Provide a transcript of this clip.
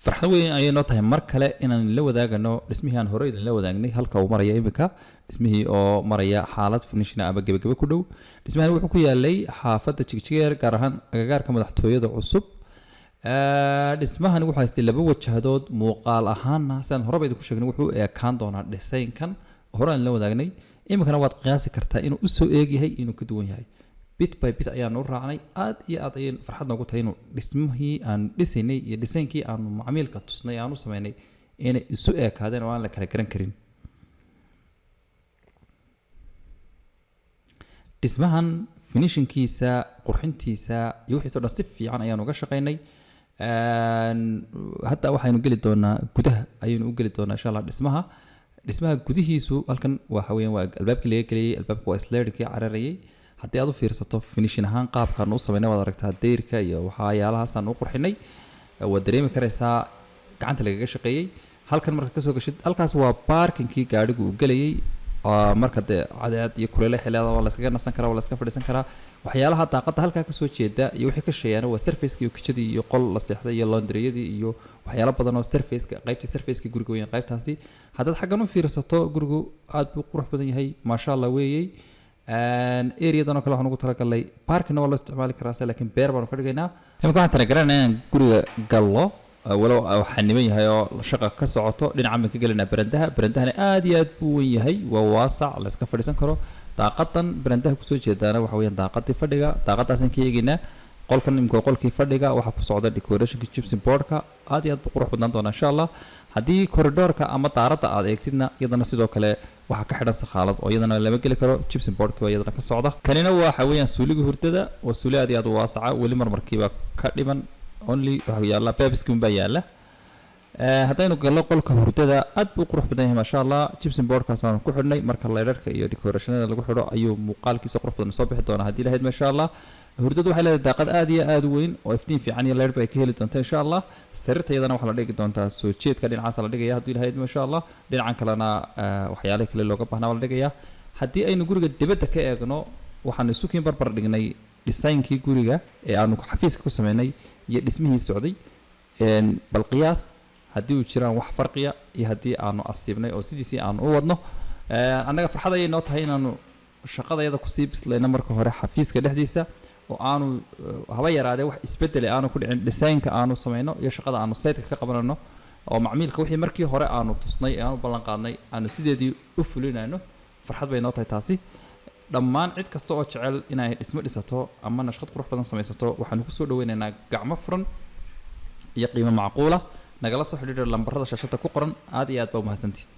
farxad weyn ayay noo tahay mar kale inaan la wadaagano dhismihii aan hore idin la wadaagnay halka uu maraya imika dhismihii oo maraya xaalad finishna ama gabagaba ku dhow. dhismahan wuxuu ku yaalay xaafadda Jigjigeer gaar ahaan agagaarka madaxtooyada cusub. dhismahan wuxuu haystay laba wajahadood muuqaal ahaanna sidaan horeba idinku sheegnay wuxuu ekaan doonaa dhisaynkan hore aan la wadaagnay. imikana waad qiyaasi kartaa inuu u soo eegyahay inuu ka duwan yahay. bit by bit ayaan u raacnay aad iyo aad ayay farxad noogu tahay inuu dhismihii aan dhisaynay iyo dhisaynkii aan macmiilka tusnay aan u sameynay inay isu eekaadeen oo aan la kala garan karin. dhismahan finishingkiisa qurxintiisa iyo wixii soo dhan si fiican ayaan uga shaqaynay. hadda waxaynu geli doonaa gudaha ayaynu u geli doonaa insha Allah dhismaha gudihiisu halkan waxa weeyaan waa albaabkii laga geliyay albaabku waa slidekii cararayay. haddii aad u fiirsato finishin ahaan qaabkaan u sameynay waad aragtaa deyrka iyo waxyaalahaasaan u qurxinay waad dareemi karaysaa gacanta lagaga shaqeeyey. halkan markaad kasoo gashid halkaas waa baarkinkii gaadhigu uu gelayay. marka dee cadeed iyo kuleele xilada waa la iskaga nasan karaa waa la iska fadhiisan karaa. waxyaalaha daaqadda halkaa kasoo jeeda iyo wixii ka sheeyana waa surfaceki iyo kitchadii iyo qol la seexday iyo laundryadii iyo waxyaalo badan oo surfaceka qaybtii surfaceka guriga weeyaan qaybtaasi. haddaad xaggan u fiirsato gurigu aad buu qurux badan yahay maasha Allah weeyey. areadan oo kale waxaan ugu talagalay parkina waa loo isticmaali karaa laakiin beer baanu ka dhigaynaa. imika waxaan talagalnaa inaan guriga gallo walow waxaa niman yahay oo shaqa ka socoto dhinaca baan ka gelinaa barandahana aad iyo aad buu weyn yahay waa waasac la iska fadhiisan karo. daaqadan barandaha kusoo jeedaana waxa weeyaan daaqadii fadhiga daaqadaasaan ka eegaynaa. qolkan imika qolkii fadhiga waxaa ku socda decorationka gypsum boardka aad iyo aad buu qurux badnaan doonaa insha Allah. haddii corridorka ama daaradda aad eegtidna iyadana sidoo kale waxaa ka xidhan sakhaalad oo iyadana lama geli karo gypsum boardka waa iyadana ka socda. kanina waxa weeyaan suuliga hurdada waa suuli aad iyo aad u waasaca weli marmarkiiba ka dhiman only waxa yaala babskin baa yaala. haddaynu gallo qolka hurdada aad buu qurux badan yahay maasha Allah. gypsum boardkaas aan ku xidhnay marka leerarka iyo decorationada lagu xidho ayuu muuqaalkiisa qurux badan soo bixi doonaa haddii lahayd maasha Allah. hurdadu waxay leedahay daaqad aad iyo aad u weyn oo iftiin fiican iyo leerba ay ka heli doontaa insha Allah. sariirta iyadana waxaa la dhigi doontaa soo jeedka dhinacaas la dhigaya haddii lahayd maasha Allah. dhinacan kalena waxyaalaha kale looga baahnaa la dhigaya. haddii aynu guriga dibadda ka eegno waxaan isu kiin barbar dhignay dhisaynkii guriga ee aanu xafiiska ku sameynay iyo dhismihii socday. bal qiyaas haddii uu jiraan wax farqiya iyo haddii aanu asiibnay oo sidiisii aanu u wadno. annaga farxad ayay noo tahay inaanu shaqadayada kusii bislayno marka hore xafiiska dhexdiisa oo aanu haba yaraadee wax isbedel aanu ku dhicin dhisaynka aanu sameyno iyo shaqada aanu saytka ka qabanano oo macmiilka wixii markii hore aanu tusnay ee aanu ballan qaadnay aanu sideedii u fulinayno. farxad bay noo tahay taasi. dhammaan cid kasta oo jecel inay dhismo dhisato ama nashqad qurux badan samaysato waxaanu ku soo dhaweynaynaa gacmo furan iyo qiimo macquula. nagala soo xidhiidha lambarada shaashada ku qoran. aad iyo aad baa u mahadsantihiin.